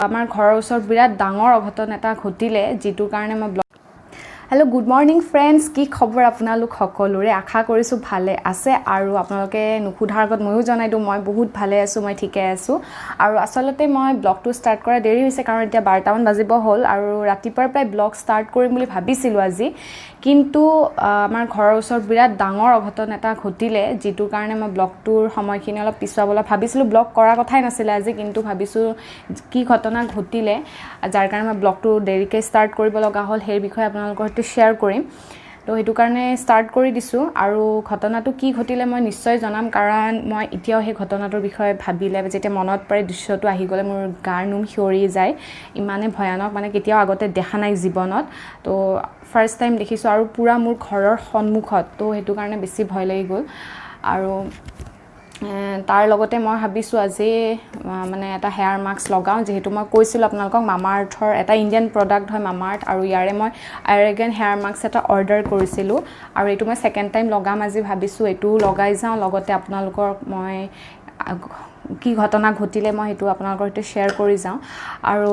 আমাৰ ঘৰৰ ওচৰত বিৰাট ডাঙৰ অঘটন এটা ঘটিলে যিটোৰ কাৰণে মই হেল্ল' গুড মৰ্নিং ফ্ৰেণ্ডছ, কি খবৰ আপোনালোক সকলোৰে? আশা কৰিছোঁ ভালে আছে আৰু আপোনালোকে নুসুধাৰ আগত ময়ো জনাই দিওঁ মই বহুত ভালে আছোঁ, মই ঠিকে আছোঁ। আৰু আচলতে মই ব্লগটো ষ্টাৰ্ট কৰা দেৰি হৈছে কাৰণ এতিয়া 12টামান বাজিব হ'ল আৰু ৰাতিপুৱাৰ প্ৰায় ব্লগ ষ্টাৰ্ট কৰিম বুলি ভাবিছিলোঁ আজি, কিন্তু আমাৰ ঘৰৰ ওচৰত বিৰাট ডাঙৰ অঘটন এটা ঘটিলে যিটোৰ কাৰণে মই ব্লগটোৰ সময়খিনি অলপ পিছুৱাবলৈ ভাবিছিলোঁ। ব্লগ কৰাৰ কথাই নাছিলে আজি, কিন্তু ভাবিছোঁ কি ঘটনা ঘটিলে যাৰ কাৰণে মই ব্লগটো দেৰিকৈ ষ্টাৰ্ট কৰিব লগা হ'ল সেই বিষয়ে আপোনালোকৰ সৈতে শ্বেয়াৰ কৰিম। তো সেইটো কাৰণে ষ্টাৰ্ট কৰি দিছোঁ আৰু ঘটনাটো কি ঘটিলে মই নিশ্চয় জনাম, কাৰণ মই এতিয়াও সেই ঘটনাটোৰ বিষয়ে ভাবিলে যেতিয়া মনত পৰে দৃশ্যটো আহি গ'লে মোৰ গাৰ নোম শিয়ৰি যায়। ইমানে ভয়ানক, মানে কেতিয়াও আগতে দেখা নাই জীৱনত। তো ফাৰ্ষ্ট টাইম দেখিছোঁ আৰু পূৰা মোৰ ঘৰৰ সন্মুখত, তো সেইটো কাৰণে বেছি ভয় লাগি গ'ল। আৰু তাৰ লগতে মই ভাবিছোঁ আজি মানে এটা হেয়াৰ মাস্ক লগাওঁ, যিহেতু মই কৈছিলোঁ আপোনালোকক মামা আৰ্থৰ এটা ইণ্ডিয়ান প্ৰডাক্ট হয় মামা আৰ্থ, আৰু ইয়াৰে মই আৰেগেন হেয়াৰ মাস্ক এটা অৰ্ডাৰ কৰিছিলোঁ আৰু এইটো মই ছেকেণ্ড টাইম লগাম আজি। ভাবিছোঁ এইটোও লগাই যাওঁ, লগতে আপোনালোকক মই কি ঘটনা ঘটিলে মই সেইটো আপোনালোকৰ সৈতে শ্বেয়াৰ কৰি যাওঁ। আৰু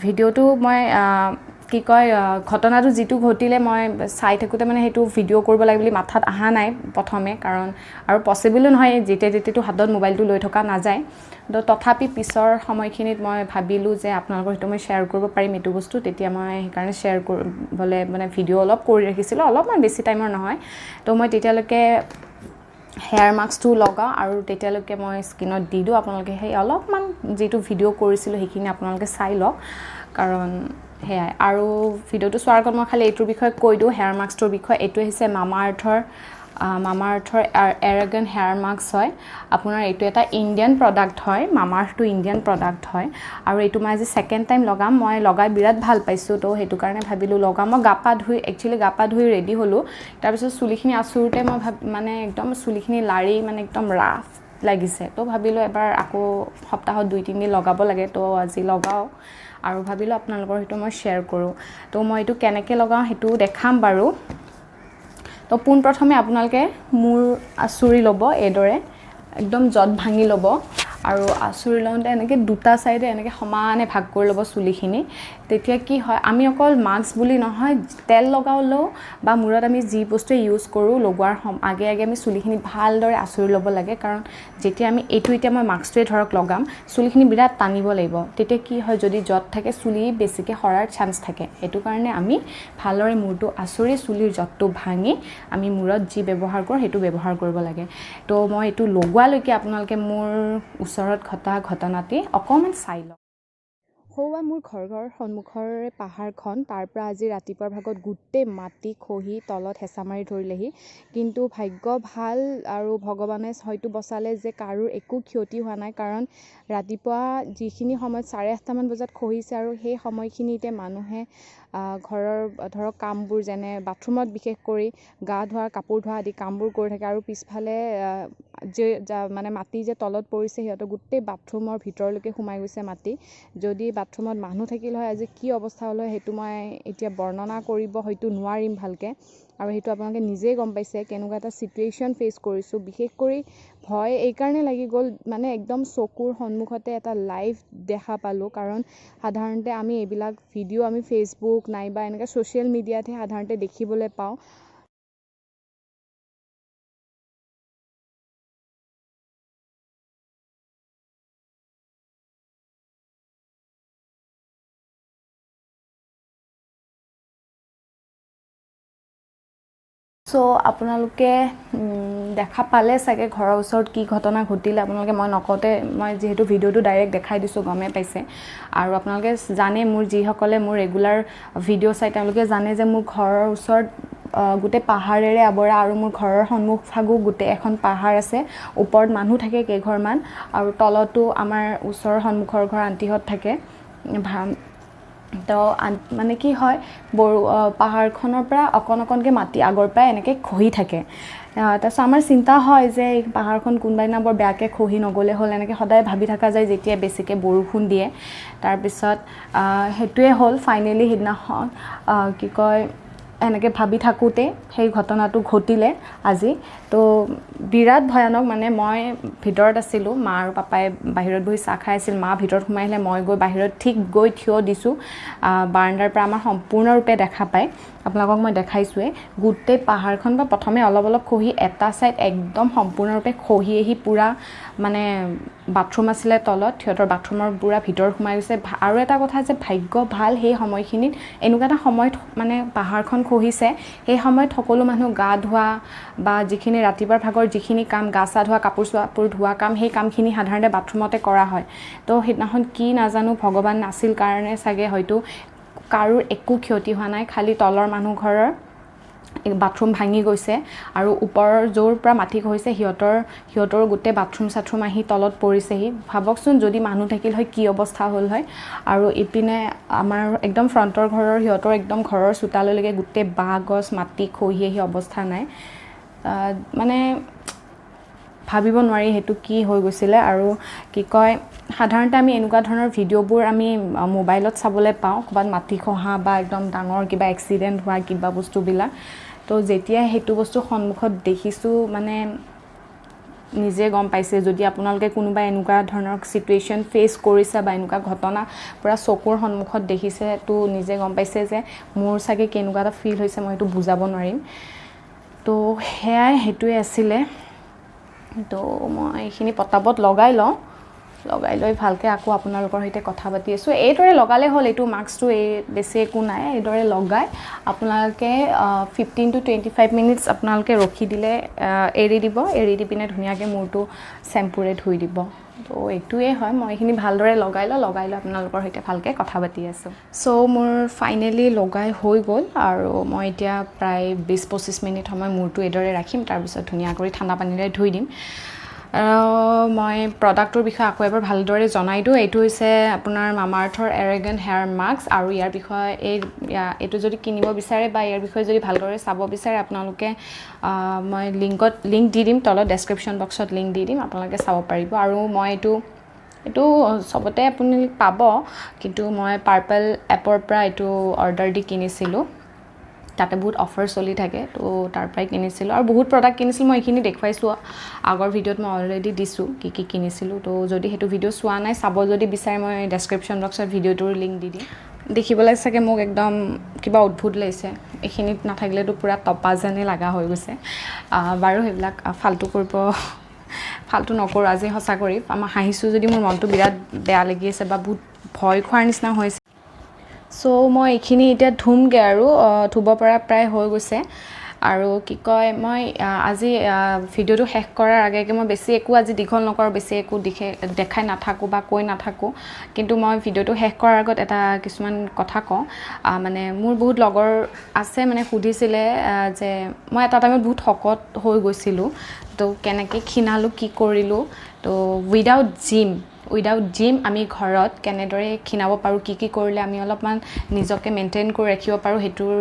ভিডিঅ'টো মই কি কয় ঘটনাটো যিটো ঘটিলে মই চাই থাকোঁতে মানে সেইটো ভিডিঅ' কৰিব লাগে বুলি মাথাত অহা নাই প্ৰথমে, কাৰণ আৰু পচিবলো নহয় যেতিয়া তেতিয়াতো হাতত মোবাইলটো লৈ থকা নাযায়। তো তথাপি পিছৰ সময়খিনিত মই ভাবিলোঁ যে আপোনালোকৰ সেইটো মই শ্বেয়াৰ কৰিব পাৰিম এইটো বস্তু, তেতিয়া মই সেইকাৰণে শ্বেয়াৰ কৰিবলৈ মানে ভিডিঅ' অলপ কৰি ৰাখিছিলোঁ, অলপমান বেছি টাইমৰ নহয়। তো মই তেতিয়ালৈকে হেয়াৰ মাস্কটো লগাওঁ আৰু তেতিয়ালৈকে মই স্কিনত দি দিওঁ। আপোনালোকে সেই অলপমান যিটো ভিডিঅ' কৰিছিলোঁ সেইখিনি আপোনালোকে চাই লওক, কাৰণ সেয়াই। আৰু ভিডিঅ'টো চোৱাৰ আগত মই খালি এইটোৰ বিষয়ে কৈ দিওঁ, হেয়াৰ মাস্কটোৰ বিষয়ে। এইটো হৈছে মামা আৰ্থৰ এৰেগেন হেয়াৰ মাস্ক হয়। আপোনাৰ এইটো এটা ইণ্ডিয়ান প্ৰডাক্ট হয়, মামা আৰ্থটো ইণ্ডিয়ান প্ৰডাক্ট হয় আৰু এইটো মই আজি ছেকেণ্ড টাইম লগাম। মই লগাই বিৰাট ভাল পাইছোঁ, তো সেইটো কাৰণে ভাবিলোঁ লগাম। মই গা পা ধুই ৰেডি হ'লোঁ, তাৰপিছত চুলিখিনি আঁচোৰোতে মই মানে একদম চুলিখিনি লাৰি মানে একদম ৰাফ লাগিছে। তো ভাবিলোঁ এবাৰ আকৌ সপ্তাহত 2-3 দিন লগাব লাগে, তো আজি লগাওঁ আৰু ভাবিলোঁ আপোনালোকৰ সেইটো মই শ্বেয়াৰ কৰোঁ। তো মই এইটো কেনেকৈ লগাওঁ সেইটো দেখাম বাৰু। তো পোনপ্ৰথমে আপোনালোকে মূৰ আঁচুৰি ল'ব, এইদৰে একদম জট ভাঙি ল'ব আৰু আঁচুৰি লওঁতে এনেকৈ দুটা ছাইডে এনেকৈ সমানে ভাগ কৰি ল'ব চুলিখিনি। তেতিয়া কি হয়, আমি অকল মাস্ক বুলি নহয়, তেল লগালেও বা মূৰত আমি যি বস্তুৱে ইউজ কৰোঁ লগোৱাৰ আগে আমি চুলিখিনি ভালদৰে আঁচুৰি ল'ব লাগে, কাৰণ যেতিয়া আমি এতিয়া মই মাস্কটোৱে ধৰক লগাম, চুলিখিনি বিৰাট টানিব লাগিব। তেতিয়া কি হয়, যদি জট থাকে চুলি বেছিকৈ সৰাৰ চান্স থাকে। সেইটো কাৰণে আমি ভালদৰে মূৰটো আঁচুৰি চুলিৰ জটটো ভাঙি আমি মূৰত যি ব্যৱহাৰ কৰোঁ সেইটো ব্যৱহাৰ কৰিব লাগে। তো মই এইটো লগোৱালৈকে আপোনালোকে মোৰ ওচৰত ঘটা ঘটনাটি অকণমান চাই লওক। সৌৱা মোৰ ঘৰৰ সন্মুখৰে পাহাৰখন, তাৰ পৰা আজি ৰাতিপুৱাৰ ভাগত গোটেই মাটি খহি তলত হেঁচা মাৰি ধৰিলেহি, কিন্তু ভাগ্য ভাল আৰু ভগৱানে হয়তো বচালে যে কাৰো একো ক্ষতি হোৱা নাই, কাৰণ ৰাতিপুৱা যিখিনি সময়ত 8:30মান বজাত খহিছে আৰু সেই সময়খিনিতে মানুহে ঘৰৰ ধৰক কামবোৰ যেনে বাথৰুমত বিশেষ কৰি গা ধোৱা, কাপোৰ ধোৱা আদি কামবোৰ কৰি থাকে, আৰু পিছফালে মানে মাটি যে তলত পৰিছে সিহঁতৰ গোটেই বাথৰুমৰ ভিতৰলৈকে সোমাই গৈছে মাটি। যদি বাথৰুমত মানুহ থাকিল হয় আজি কি অৱস্থা হ'ল হয় সেইটো মই এতিয়া বৰ্ণনা কৰিব হয়তো নোৱাৰিম ভালকৈ, আৰু সেইটো আপোনালোকে নিজেই গম পাইছে কেনেকুৱা এটা ছিটুৱেশ্যন ফেচ কৰিছোঁ। বিশেষ কৰি ভয় এইকাৰণে লাগি গ'ল, মানে একদম চকুৰ সন্মুখতে এটা লাইভ দেখা পালোঁ, কাৰণ সাধাৰণতে আমি এইবিলাক ভিডিঅ' আমি ফেচবুক নাইবা এনেকৈ ছ'চিয়েল মিডিয়াতহে সাধাৰণতে দেখিবলৈ পাওঁ। চ' আপোনালোকে দেখা পালে চাগে ঘৰৰ ওচৰত কি ঘটনা ঘটিলে। আপোনালোকে মই নকওঁতে মই যিহেতু ভিডিঅ'টো ডাইৰেক্ট দেখাই দিছোঁ, গমেই পাইছে। আৰু আপোনালোকে জানে, মোৰ যিসকলে মোৰ ৰেগুলাৰ ভিডিঅ' চাই তেওঁলোকে জানে যে মোৰ ঘৰৰ ওচৰত গোটেই পাহাৰেৰে আৱৰা, আৰু মোৰ ঘৰৰ সন্মুখভাগো গোটেই এখন পাহাৰ আছে। ওপৰত মানুহ থাকে কেইঘৰমান, আৰু তলতো আমাৰ ওচৰৰ সন্মুখৰ ঘৰ আণ্টিহঁত থাকে। তো মানে কি হয়, পাহাৰখনৰ পৰা অকণকৈ মাটি আগৰ পৰাই এনেকৈ খহি থাকে। তাৰপিছত আমাৰ চিন্তা হয় যে এই পাহাৰখন কোনোবা দিনা বৰ বেয়াকৈ খহি নগ'লে হ'ল, এনেকৈ সদায় ভাবি থকা যায় যেতিয়া বেছিকৈ বৰষুণ দিয়ে। তাৰপিছত সেইটোৱে হ'ল ফাইনেলি সিদিনাখন কি কয় এনেকৈ ভাবি থাকোঁতে সেই ঘটনাটো ঘটিলে আজি তো বিৰাট ভয়ানক মানে মই ভিতৰত আছিলোঁ মা আৰু পাপাই বাহিৰত বহি চাহ খাই আছিল মা ভিতৰত সোমাই আহিলে মই গৈ বাহিৰত ঠিক গৈ থিয় দিছোঁ বাৰাণ্ডাৰ পৰা আমাৰ সম্পূৰ্ণৰূপে দেখা পায় আপোনালোকক মই দেখাইছোঁৱেই গোটেই পাহাৰখন বা প্ৰথমে অলপ অলপ খহি এটা ছাইড একদম সম্পূৰ্ণৰূপে খহি আহি পূৰা মানে বাথৰুম আছিলে তলত সিহঁতৰ বাথৰুমৰ পূৰা ভিতৰত সোমাই গৈছে আৰু এটা কথা যে ভাগ্য ভাল সেই সময়খিনিত এনেকুৱা এটা সময়ত মানে পাহাৰখন খহিছে সেই সময়ত সকলো মানুহ গা ধোৱা বা যিখিনি ৰাতিপুৱাৰ ভাগৰ যিখিনি কাম গা চা ধোৱা কাপোৰ চাপোৰ ধোৱা কাম সেই কামখিনি সাধাৰণতে বাথৰুমতে কৰা হয় তো সেইদিনাখন কি নাজানো ভগৱান নাছিল কাৰণে চাগে হয়তো কাৰোৰ একো ক্ষতি হোৱা নাই খালি তলৰ মানুহ ঘৰৰ বাথৰুম ভাঙি গৈছে আৰু ওপৰৰ য'ৰ পৰা মাটি খহিছে সিহঁতৰ গোটেই বাথৰুম চাথৰুম আহি তলত পৰিছেহি ভাবকচোন যদি মানুহ থাকিল হয় কি অৱস্থা হ'ল হয় আৰু ইপিনে আমাৰ একদম ফ্ৰণ্টৰ ঘৰৰ সিহঁতৰ একদম ঘৰৰ চোতাললৈকে গোটেই বাঁহ গছ মাটি খহি আহি অৱস্থা নাই মানে ভাবিব নোৱাৰি সেইটো কি হৈ গৈছিলে আৰু কি কয় সাধাৰণতে আমি এনেকুৱা ধৰণৰ ভিডিঅ'বোৰ আমি মোবাইলত চাবলৈ পাওঁ ক'ৰবাত মাটি খহা বা একদম ডাঙৰ কিবা এক্সিডেণ্ট হোৱা কিবা বস্তুবিলাক তো যেতিয়া সেইটো বস্তু সন্মুখত দেখিছোঁ মানে নিজে গম পাইছে যদি আপোনালোকে কোনোবা এনেকুৱা ধৰণৰ চিটুৱেশ্যন ফেচ কৰিছে বা এনেকুৱা ঘটনা পূৰা চকুৰ সন্মুখত দেখিছে তো নিজে গম পাইছে যে মোৰ চাগে কেনেকুৱা এটা ফিল হৈছে মই সেইটো বুজাব নোৱাৰিম তো সেইটোৱে আছিলে তো মই এইখিনি পটাপট লগাই লৈ ভালকৈ আকৌ আপোনালোকৰ সৈতে কথা পাতি আছোঁ এইদৰে লগালে হ'ল এইটো মাস্কটো বেছি একো নাই এইদৰে লগাই আপোনালোকে 15 to 25 মিনিটছ আপোনালোকে ৰখি দিলে এৰি দি পিনে ধুনীয়াকৈ মূৰটো চেম্পুৰে ধুই দিব তো এইটোৱে হয় মই এইখিনি ভালদৰে লগাই লৈ আপোনালোকৰ সৈতে ভালকৈ কথা পাতি আছোঁ চ' মোৰ ফাইনেলি লগাই হৈ গ'ল আৰু মই এতিয়া প্ৰায় 20-25 মিনিট সময় মূৰটো এইদৰে ৰাখিম তাৰপিছত ধুনীয়া কৰি ঠাণ্ডা পানীৰে ধুই দিম মই প্ৰডাক্টটোৰ বিষয়ে আকৌ এবাৰ ভালদৰে জনাই দিওঁ এইটো হৈছে আপোনাৰ মামাআৰ্থৰ এৰেগেণ্ট হেয়াৰ মাস্ক আৰু ইয়াৰ বিষয়ে এইটো যদি কিনিব বিচাৰে বা ইয়াৰ বিষয়ে যদি ভালদৰে চাব বিচাৰে আপোনালোকে মই লিংক দি দিম তলত ডেছক্ৰিপশ্যন বক্সত লিংক দি দিম আপোনালোকে চাব পাৰিব আৰু মই এইটো চবতে আপুনি পাব কিন্তু মই পাৰ্পল এপৰ পৰা এইটো অৰ্ডাৰ দি কিনিছিলোঁ তাতে বহুত অফাৰ চলি থাকে তো তাৰ পৰাই কিনিছিলোঁ আৰু বহুত প্ৰডাক্ট কিনিছিলোঁ মই এইখিনি দেখুৱাইছোঁ আগৰ ভিডিঅ'ত মই অলৰেডি দিছোঁ কি কিনিছিলোঁ তো যদি সেইটো ভিডিঅ' চোৱা নাই চাব যদি বিচাৰে মই ডেছক্ৰিপশ্যন বক্সত ভিডিঅ'টোৰ লিংক দি দিম দেখিবলৈ চাগে মোক একদম কিবা অদ্ভুত লাগিছে এইখিনিত নাথাকিলেতো পূৰা টপা যেনে লগা হৈ গৈছে বাৰু সেইবিলাক ফাল্টু নকৰোঁ আজি সঁচা কৰি আমাৰ হাঁহিছোঁ যদি মোৰ মনটো বিৰাট বেয়া লাগি আছে বা বহুত ভয় খোৱাৰ নিচিনা হৈছে চ' মই এইখিনি এতিয়া ধুমগৈ আৰু ধুব পৰা প্ৰায় হৈ গৈছে আৰু কি কয় মই আজি ভিডিঅ'টো শেষ কৰাৰ আগে মই বেছি একো আজি দীঘল নকৰোঁ বেছি একো দেখাই নাথাকোঁ বা কৈ নাথাকোঁ কিন্তু মই ভিডিঅ'টো শেষ কৰাৰ আগত এটা কিছুমান কথা কওঁ মানে মোৰ বহুত লগৰ আছে মানে সুধিছিলে যে মই এটা টাইমত বহুত শকত হৈ গৈছিলোঁ তো কেনেকৈ ক্ষীণালোঁ কি কৰিলোঁ তো উইদাউট জিম আমি ঘৰত কেনেদৰে ক্ষীণাব পাৰোঁ কি কৰিলে আমি অলপমান নিজকে মেইনটেইন কৰি ৰাখিব পাৰোঁ সেইটোৰ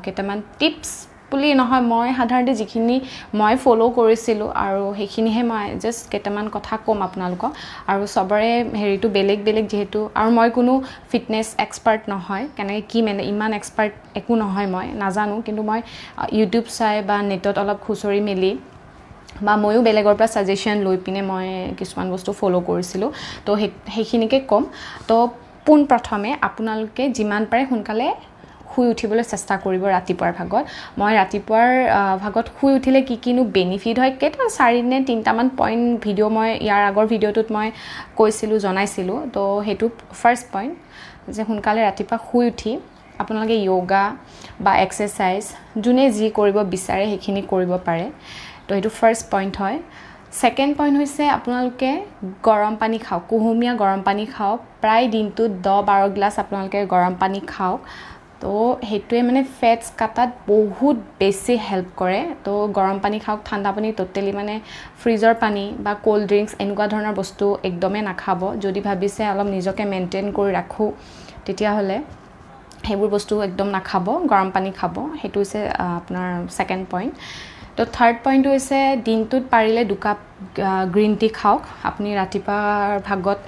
কেইটামান টিপছ বুলি নহয় মই সাধাৰণতে যিখিনি মই ফ'ল' কৰিছিলোঁ আৰু সেইখিনিহে মই জাষ্ট কেইটামান কথা ক'ম আপোনালোকক আৰু চবৰে হেৰিটো বেলেগ যিহেতু আৰু মই কোনো ফিটনেছ এক্সপাৰ্ট নহয় কেনেকৈ কি মানে ইমান এক্সপাৰ্ট একো নহয় মই নাজানো কিন্তু মই ইউটিউব চাই বা নেটত অলপ খুচৰি মেলি বা ময়ো বেলেগৰ পৰা ছাজেশ্যন লৈ পিনে মই কিছুমান বস্তু ফ'ল' কৰিছিলোঁ তো সেইখিনিকে ক'ম তো পোনপ্ৰথমে আপোনালোকে যিমান পাৰে সোনকালে শুই উঠিবলৈ চেষ্টা কৰিব ৰাতিপুৱাৰ ভাগত মই ৰাতিপুৱাৰ ভাগত শুই উঠিলে কিনো বেনিফিট হয় কেইটামান 4 নে 3টামান পইণ্ট ভিডিঅ' মই ইয়াৰ আগৰ ভিডিঅ'টোত মই জনাইছিলোঁ তো সেইটো ফাৰ্ষ্ট পইণ্ট যে সোনকালে ৰাতিপুৱা শুই উঠি আপোনালোকে য়োগা বা এক্সাৰচাইজ যোনে যি কৰিব বিচাৰে সেইখিনি কৰিব পাৰে তো এইটো ফাৰ্ষ্ট পইণ্ট হয় ছেকেণ্ড পইণ্ট হৈছে আপোনালোকে গৰম পানী খাওক কুহুমীয়া গৰম পানী খাওক প্ৰায় দিনটোত 10-12 গ্লাছ আপোনালোকে গৰম পানী খাওক তো সেইটোৱে মানে ফেটছ কাটাত বহুত বেছি হেল্প কৰে তো গৰম পানী খাওক ঠাণ্ডা পানী টোটেলি মানে ফ্ৰিজৰ পানী বা ক'ল্ড ড্ৰিংকছ এনেকুৱা ধৰণৰ বস্তু একদমেই নাখাব যদি ভাবিছে অলপ নিজকে মেইনটেইন কৰি ৰাখোঁ তেতিয়াহ'লে সেইবোৰ বস্তু একদম নাখাব গৰম পানী খাব সেইটো হৈছে আপোনাৰ ছেকেণ্ড পইণ্ট তো থাৰ্ড পইণ্টটো হৈছে দিনটোত পাৰিলে 2 কাপ গ্ৰীণ টি খাওক আপুনি ৰাতিপুৱাৰ ভাগত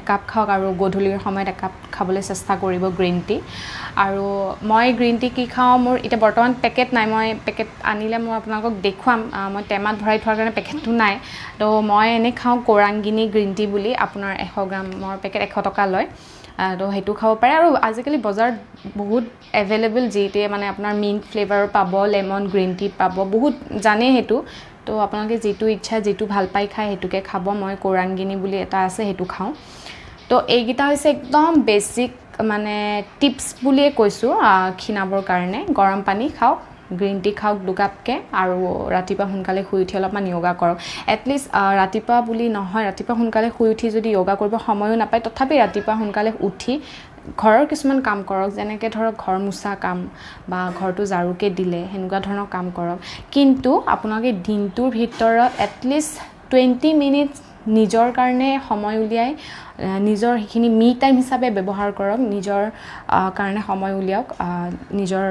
একাপ খাওক আৰু গধূলিৰ সময়ত একাপ খাবলৈ চেষ্টা কৰিব গ্ৰীণ টি আৰু মই গ্ৰীণ টি কি খাওঁ মোৰ এতিয়া বৰ্তমান পেকেট নাই মই পেকেট আনিলে মই আপোনালোকক দেখুৱাম মই টেমাত ভৰাই থোৱাৰ কাৰণে পেকেটটো নাই তো মই এনেই খাওঁ কোৰাংগিনী গ্ৰীণ টি বুলি আপোনাৰ 100 গ্ৰামৰ পেকেট 100 টকা লয় তো সেইটো খাব পাৰে আৰু আজিকালি বজাৰত বহুত এভেইলেবল যিটোৱে মানে আপোনাৰ মিণ্ট ফ্লেভাৰ পাব লেমন গ্ৰীণ টি পাব বহুত জানে সেইটো তো আপোনালোকে যিটো ইচ্ছা যিটো ভাল পাই খায় সেইটোকে খাব মই কোৰাংগিনী বুলি এটা আছে সেইটো খাওঁ তো এইকেইটা হৈছে একদম বেছিক মানে টিপছ বুলিয়ে কৈছোঁ ক্ষীণাবৰ কাৰণে গৰম পানী খাওক গ্ৰীণ টি খাওক 2 কাপকৈ আৰু ৰাতিপুৱা সোনকালে শুই উঠি অলপমান য়োগা কৰক এটলিষ্ট ৰাতিপুৱা বুলি নহয় ৰাতিপুৱা সোনকালে শুই উঠি যদি য়োগা কৰিব সময়ো নাপায় তথাপি ৰাতিপুৱা সোনকালে উঠি ঘৰৰ কিছুমান কাম কৰক যেনেকৈ ধৰক ঘৰ মুচা কাম বা ঘৰটো ঝাৰুকে দিলে সেনেকুৱা ধৰণৰ কাম কৰক কিন্তু আপোনালোকে দিনটোৰ ভিতৰত এটলিষ্ট 20 মিনিটছ নিজৰ কাৰণে সময় উলিয়াই নিজৰ সেইখিনি মি টাইম হিচাপে ব্যৱহাৰ কৰক নিজৰ কাৰণে সময় উলিয়াওক নিজৰ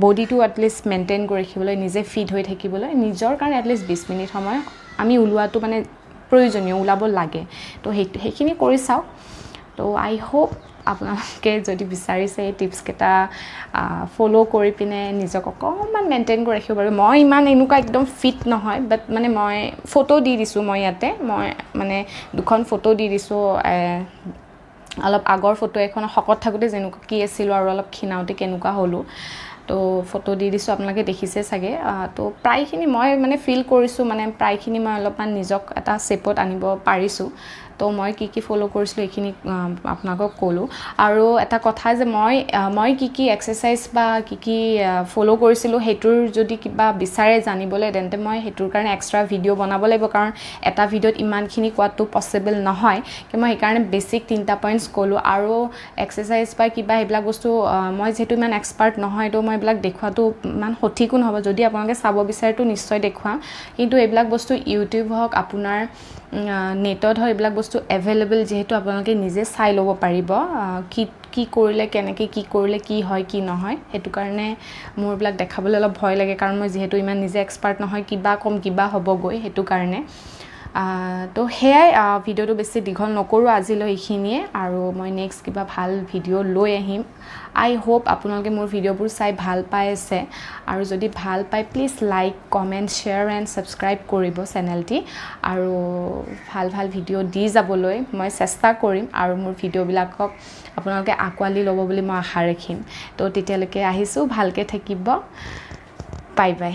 বডিটো এটলিষ্ট মেইনটেইন কৰি ৰাখিবলৈ নিজে ফিট হৈ থাকিবলৈ নিজৰ কাৰণে এটলিষ্ট 20 মিনিট সময় আমি ওলোৱাটো মানে প্ৰয়োজনীয় ওলাব লাগে তো সেইখিনি কৰি চাওক তো আই হোপ আপোনালোকে যদি বিচাৰিছে এই টিপছকেইটা ফ'ল' কৰি পিনে নিজক অকণমান মেইনটেইন কৰি ৰাখিব পাৰিব মই ইমান এনেকুৱা একদম ফিট নহয় বাট মানে মই ফটো দি দিছোঁ মই ইয়াতে মই মানে 2খন ফটো দি দিছোঁ অলপ আগৰ ফটো এখন শকত থাকোঁতে যেনেকুৱা কি আছিলোঁ আৰু অলপ ক্ষীণাওঁতে কেনেকুৱা হ'লোঁ তো ফটো দি দিছোঁ আপোনালোকে দেখিছে চাগে তো প্ৰায়খিনি মই মানে ফিল কৰিছোঁ মানে প্ৰায়খিনি মই অলপমান নিজক এটা শ্বেপত আনিব পাৰিছোঁ তো মই কি ফ'ল' কৰিছিলোঁ এইখিনি আপোনালোকক ক'লোঁ আৰু এটা কথা যে মই কি এক্সাৰচাইজ বা কি ফ'ল' কৰিছিলোঁ সেইটোৰ যদি কিবা বিচাৰে জানিবলৈ তেন্তে মই সেইটোৰ কাৰণে এক্সট্ৰা ভিডিঅ' বনাব লাগিব কাৰণ এটা ভিডিঅ'ত ইমানখিনি কোৱাটো পচিবল নহয় কি মই সেইকাৰণে বেছিক 3টা পইণ্টছ ক'লোঁ আৰু এক্সাৰচাইজ বা কিবা সেইবিলাক বস্তু মই যিহেতু ইমান এক্সপাৰ্ট নহয় তো মই এইবিলাক দেখুৱাটো ইমান সঠিকো নহ'ব যদি আপোনালোকে চাব বিচাৰেতো নিশ্চয় দেখুৱাম কিন্তু এইবিলাক বস্তু ইউটিউব হওক আপোনাৰ নেটত হয় এইবিলাক বস্তু এভেইলেবল যিহেতু আপোনালোকে নিজে চাই ল'ব পাৰিব কি কৰিলে কেনেকৈ কি কৰিলে কি হয় কি নহয় সেইটো কাৰণে মোৰ এইবিলাক দেখাবলৈ অলপ ভয় লাগে কাৰণ মই যিহেতু ইমান নিজে এক্সপাৰ্ট নহয় কিবা কম কিবা হ'বগৈ সেইটো কাৰণে তো সেয়াই ভিডিঅ'টো বেছি দীঘল নকৰোঁ আজিলৈ এইখিনিয়ে আৰু মই নেক্সট কিবা ভাল ভিডিঅ' লৈ আহিম আই হোপ আপোনালোকে মোৰ ভিডিঅ'বোৰ চাই ভাল পাই আছে আৰু যদি ভাল পায় please like comment share and subscribe কৰিব চেনেলটি আৰু ভাল ভিডিঅ' দি যাবলৈ মই চেষ্টা কৰিম আৰু মোৰ ভিডিঅ'বিলাকক আপোনালোকে আঁকোৱালি ল'ব বুলি মই আশা ৰাখিম তো তেতিয়ালৈকে আহিছোঁ ভালকৈ থাকিব বাই বাই